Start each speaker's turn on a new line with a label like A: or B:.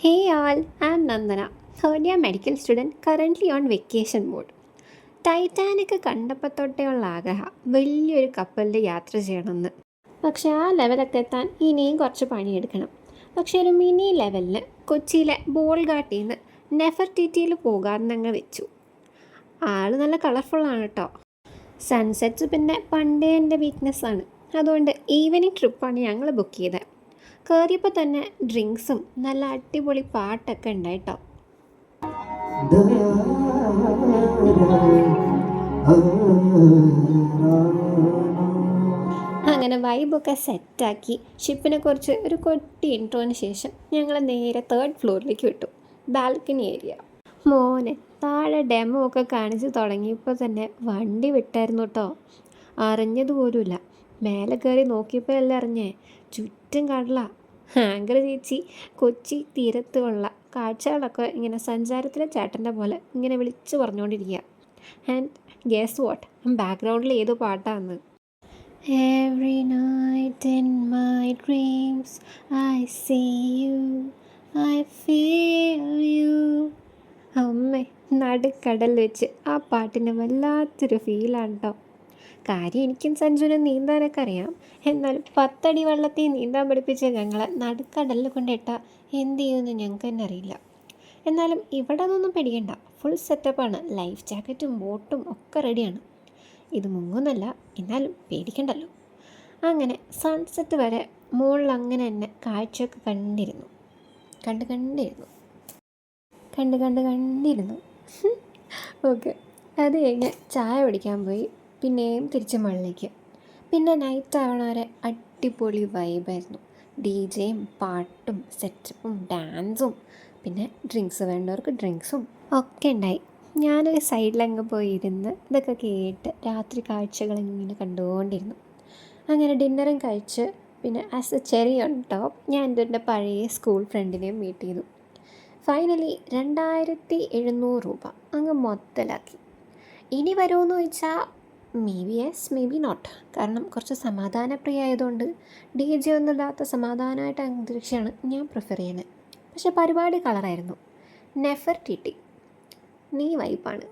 A: Hey all, I'm Nandana, third year medical student currently on vacation mode. Titanic കണ്ടപ്പോൾ തൊട്ടേയുള്ള ആഗ്രഹം വലിയൊരു കപ്പലിൽ യാത്ര ചെയ്യണമെന്ന്. പക്ഷെ ആ ലെവലൊക്കെ എത്താൻ ഇനിയും കുറച്ച് പണിയെടുക്കണം. പക്ഷെ ഒരു മിനി ലെവലിൽ കൊച്ചിയിലെ ബോൾഗാട്ടിൽ നിന്ന് നെഫർടിറ്റിയിൽ പോകാമെന്നങ്ങ് വെച്ചു. ആൾ നല്ല കളർഫുള്ളാണ് കേട്ടോ. സൺസെറ്റ്സ് പിന്നെ പണ്ടേ എൻ്റെ വീക്ക്നെസ്സാണ്. അതുകൊണ്ട് ഈവനിങ് ട്രിപ്പാണ് ഞങ്ങൾ ബുക്ക് ചെയ്തത്. കയറിയപ്പോൾ തന്നെ ഡ്രിങ്ക്സും നല്ല അടിപൊളി പാട്ടൊക്കെ ഉണ്ടായിട്ടോ. അങ്ങനെ വൈബൊക്കെ സെറ്റാക്കി ഷിപ്പിനെ കുറിച്ച് ഒരു കൊട്ടി ഇൻട്രോന് ശേഷം ഞങ്ങൾ നേരെ 3rd ഫ്ലോറിലേക്ക് വിട്ടു. Balcony area. മോനെ താഴെ ഡെമോ ഒക്കെ കാണിച്ച് തുടങ്ങിയപ്പോൾ തന്നെ വണ്ടി വിട്ടായിരുന്നു കേട്ടോ. അറിഞ്ഞതുപോലുമില്ല. മേലെ കയറി നോക്കിയപ്പോഴല്ലേ അറിഞ്ഞേ, ചുറ്റും കടല. ആങ്കർ ചേച്ചി കൊച്ചി തീരത്തുള്ള കാഴ്ചകളൊക്കെ ഇങ്ങനെ സഞ്ചാരത്തിലെ ചേട്ടൻ്റെ പോലെ ഇങ്ങനെ വിളിച്ചു പറഞ്ഞുകൊണ്ടിരിക്കുക. ആൻഡ് ഗെസ് വാട്ട്, ബാക്ക്ഗ്രൗണ്ടിൽ ഏതോ പാട്ടാണ്. Every night in my dreams I see you, I feel you. അമ്മേ, നടുക്കടൽ വെച്ച് ആ പാട്ടിന് വല്ലാത്തൊരു ഫീലാണ് കേട്ടോ. കാര്യം എനിക്കും സഞ്ജുവിനും നീന്താനൊക്കെ അറിയാം. എന്നാലും 10 അടി വെള്ളത്തിൽ നീന്താൻ പഠിപ്പിച്ച ഞങ്ങളെ നടുക്കടലിൽ കൊണ്ടിട്ടാൽ എന്ത് ചെയ്യുമെന്ന് ഞങ്ങൾക്ക് തന്നെ അറിയില്ല. എന്നാലും ഇവിടെ അതൊന്നും പേടിക്കണ്ട, ഫുൾ സെറ്റപ്പാണ്. ലൈഫ് ജാക്കറ്റും ബോട്ടും ഒക്കെ റെഡിയാണ്. ഇത് മുങ്ങുന്നല്ല, എന്നാലും പേടിക്കണ്ടല്ലോ. അങ്ങനെ സൺസെറ്റ് വരെ മുകളിൽ അങ്ങനെ തന്നെ കാഴ്ചയൊക്കെ കണ്ടിരുന്നു. ഓക്കെ, അത് കഴിഞ്ഞ് ചായ കുടിക്കാൻ പോയി. പിന്നെയും തിരിച്ച് മുകളിലേക്ക്. പിന്നെ നൈറ്റ് ആവണ വരെ അടിപൊളി വൈബായിരുന്നു. DJയും പാട്ടും സെറ്റപ്പും ഡാൻസും പിന്നെ ഡ്രിങ്ക്സ് വേണ്ടവർക്ക് ഡ്രിങ്ക്സും ഒക്കെ ഉണ്ടായി. ഞാനൊരു സൈഡിലങ്ങ് പോയിരുന്ന് ഇതൊക്കെ കേട്ട് രാത്രി കാഴ്ചകൾ ഇങ്ങനെ കണ്ടുകൊണ്ടിരുന്നു. അങ്ങനെ ഡിന്നറും കഴിച്ച് പിന്നെ as a cherry on top ഞാൻ എൻ്റെ പഴയ സ്കൂൾ ഫ്രണ്ടിനെയും മീറ്റ് ചെയ്തു. ഫൈനലി 2700 രൂപ അങ്ങ് മൊത്തലാക്കി. ഇനി വരുമെന്ന് ചോദിച്ചാൽ maybe yes, maybe not. കാരണം കുറച്ച് സമാധാനപ്രിയ ആയതുകൊണ്ട് DJ ഒന്നും ഇല്ലാത്ത സമാധാനമായിട്ട് അന്തരീക്ഷമാണ് ഞാൻ പ്രിഫർ ചെയ്യുന്നത്. പക്ഷെ പരിപാടി കളറായിരുന്നു. നെഫർടിറ്റി നീ വൈബാണ്.